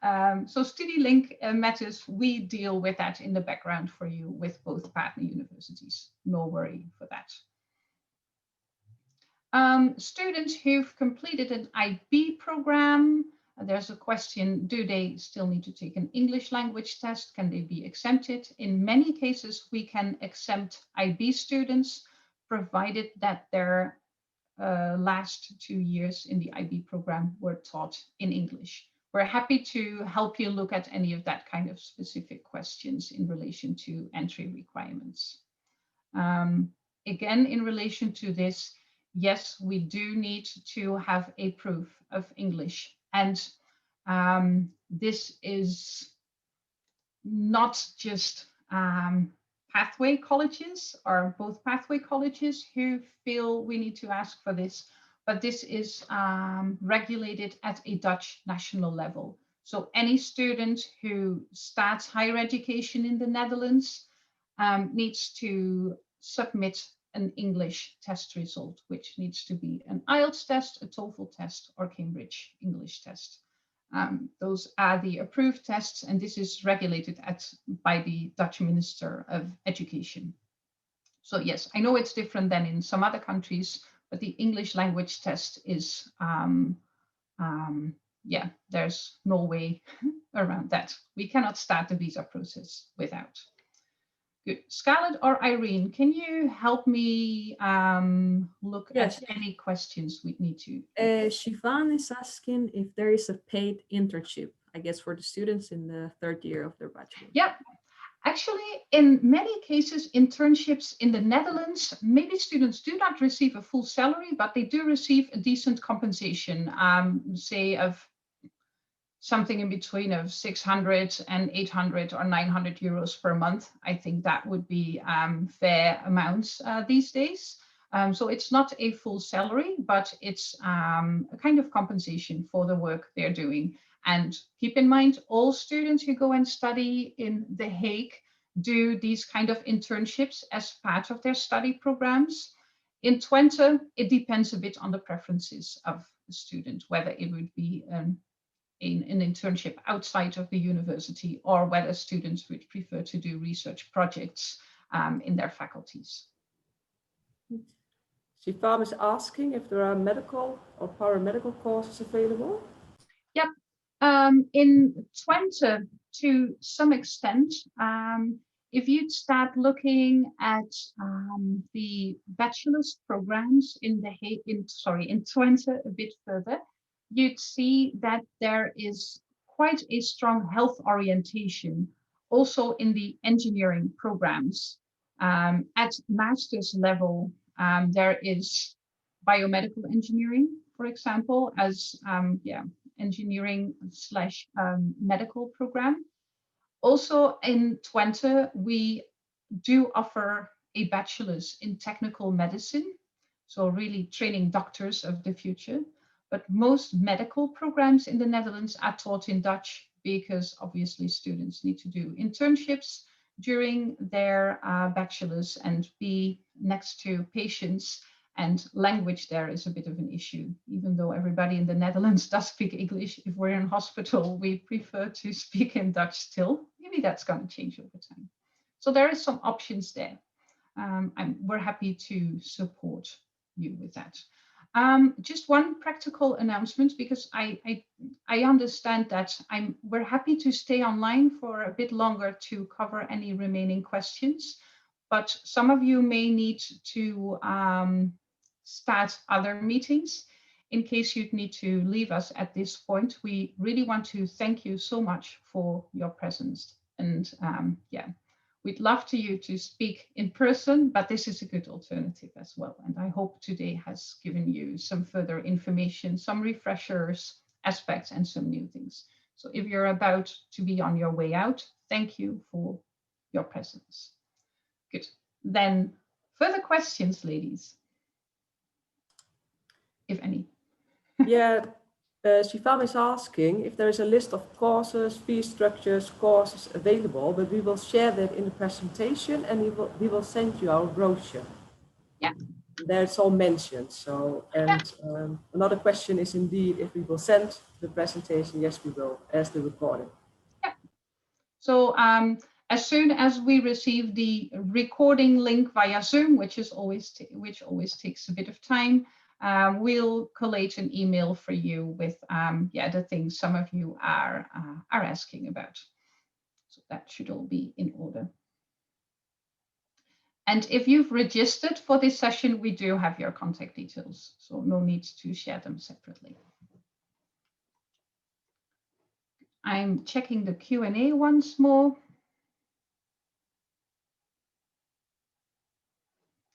So StudyLink matters, we deal with that in the background for you with both partner universities. No worry for that. Students who've completed an IB program, there's a question, do they still need to take an English language test? Can they be exempted? In many cases, we can exempt IB students, provided that their last 2 years in the IB program were taught in English. We're happy to help you look at any of that kind of specific questions in relation to entry requirements. Again, in relation to this, yes, we do need to have a proof of English. And this is not just pathway colleges or both pathway colleges who feel we need to ask for this, but this is regulated at a Dutch national level. So any student who starts higher education in the Netherlands needs to submit an English test result, which needs to be an IELTS test, a TOEFL test, or Cambridge English test. Those are the approved tests, and this is regulated by the Dutch Minister of Education. So yes, I know it's different than in some other countries, but the English language test is, yeah, there's no way around that. We cannot start the visa process without. Good. Scarlett or Irene, can you help me look at any questions we need to? Shivan is asking if there is a paid internship, I guess, for the students in the 3rd year of their bachelor. Yeah, actually, in many cases, internships in the Netherlands, maybe students do not receive a full salary, but they do receive a decent compensation, say of something in between of 600 and 800 or 900 euros per month. I think that would be fair amounts these days. So it's not a full salary, but it's a kind of compensation for the work they're doing. And keep in mind, all students who go and study in The Hague do these kind of internships as part of their study programs. In Twente, it depends a bit on the preferences of the student, whether it would be an internship outside of the university or whether students would prefer to do research projects in their faculties. Shivam is asking if there are medical or paramedical courses available. Yep. In Twente, to some extent, if you'd start looking at the bachelor's programs in Twente a bit further, you'd see that there is quite a strong health orientation also in the engineering programs. At master's level, there is biomedical engineering, for example, as engineering / medical program. Also in Twente, we do offer a bachelor's in technical medicine, so really training doctors of the future. But most medical programs in the Netherlands are taught in Dutch because obviously students need to do internships during their bachelor's and be next to patients, and language there is a bit of an issue. Even though everybody in the Netherlands does speak English, if we're in hospital, we prefer to speak in Dutch still. Maybe that's going to change over time. So there is some options there. We're happy to support you with that. Just one practical announcement, because I understand that we're happy to stay online for a bit longer to cover any remaining questions, but some of you may need to start other meetings. In case you'd need to leave us at this point, we really want to thank you so much for your presence. And yeah, we'd love you to speak in person, but this is a good alternative as well. And I hope today has given you some further information, some refreshers, aspects, and some new things. So if you're about to be on your way out, thank you for your presence. Good. Then further questions, ladies, if any. Yeah, Shivam is asking if there is a list of courses, fee structures, courses available, but we will share that in the presentation and we will send you our brochure. Yeah. There it's all mentioned. So, and another question is indeed if we will send the presentation. Yes, we will, as the recording. Yeah. So as soon as we receive the recording link via Zoom, which always takes a bit of time, we'll collate an email for you with yeah, the things some of you are asking about. So that should all be in order. And if you've registered for this session, we do have your contact details, so no need to share them separately. I'm checking the Q&A once more.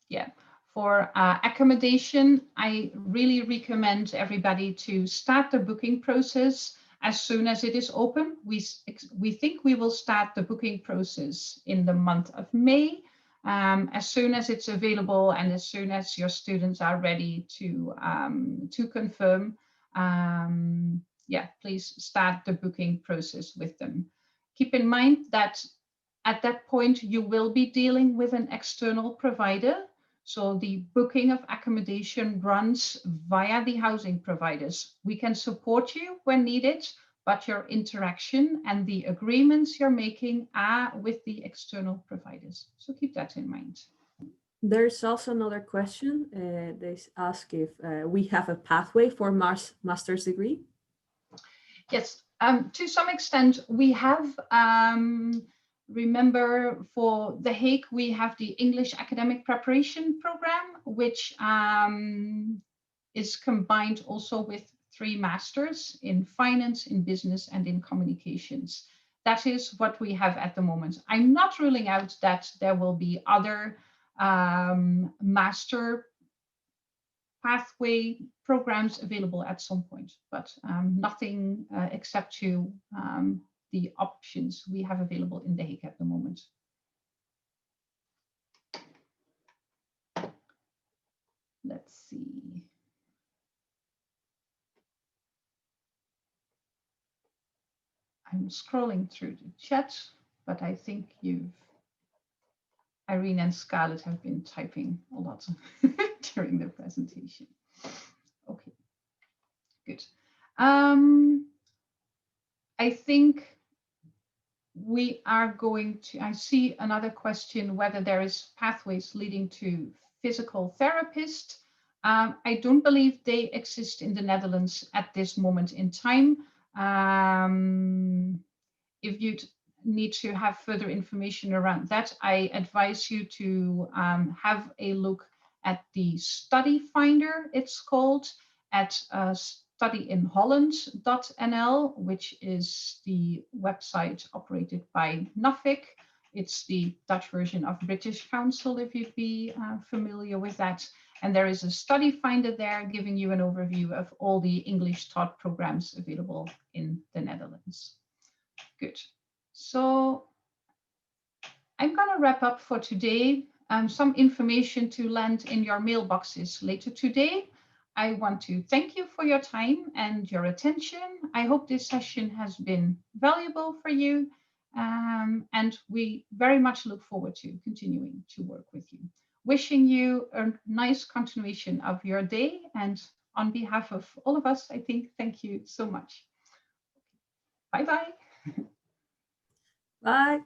Yeah, for accommodation, I really recommend everybody to start the booking process as soon as it is open. We think we will start the booking process in the month of May. As soon as it's available and as soon as your students are ready to confirm, yeah, please start the booking process with them. Keep in mind that at that point, you will be dealing with an external provider. So the booking of accommodation runs via the housing providers. We can support you when needed, but your interaction and the agreements you're making are with the external providers. So keep that in mind. There's also another question. They ask if we have a pathway for master's degree. Yes, to some extent we have. Remember, for The Hague, we have the English Academic Preparation Program, which is combined also with 3 masters in finance, in business, and in communications. That is what we have at the moment. I'm not ruling out that there will be other master pathway programs available at some point, but nothing except to the options we have available in The Hague at the moment. Let's see. I'm scrolling through the chat, but I think Irene and Scarlett have been typing a lot during the presentation. Okay, good. I think we are going to, I see another question, whether there is pathways leading to physical therapist. I don't believe they exist in the Netherlands at this moment in time. If you'd need to have further information around that, I advise you to have a look at the study finder, it's called, at studyinholland.nl, which is the website operated by NAVIC. It's the Dutch version of British Council, if you'd be familiar with that. And there is a study finder there giving you an overview of all the English taught programs available in the Netherlands. Good. So I'm going to wrap up for today. Some information to land in your mailboxes later today. I want to thank you for your time and your attention. I hope this session has been valuable for you. And we very much look forward to continuing to work with you. Wishing you a nice continuation of your day. And on behalf of all of us, I think, thank you so much. Bye-bye. Bye.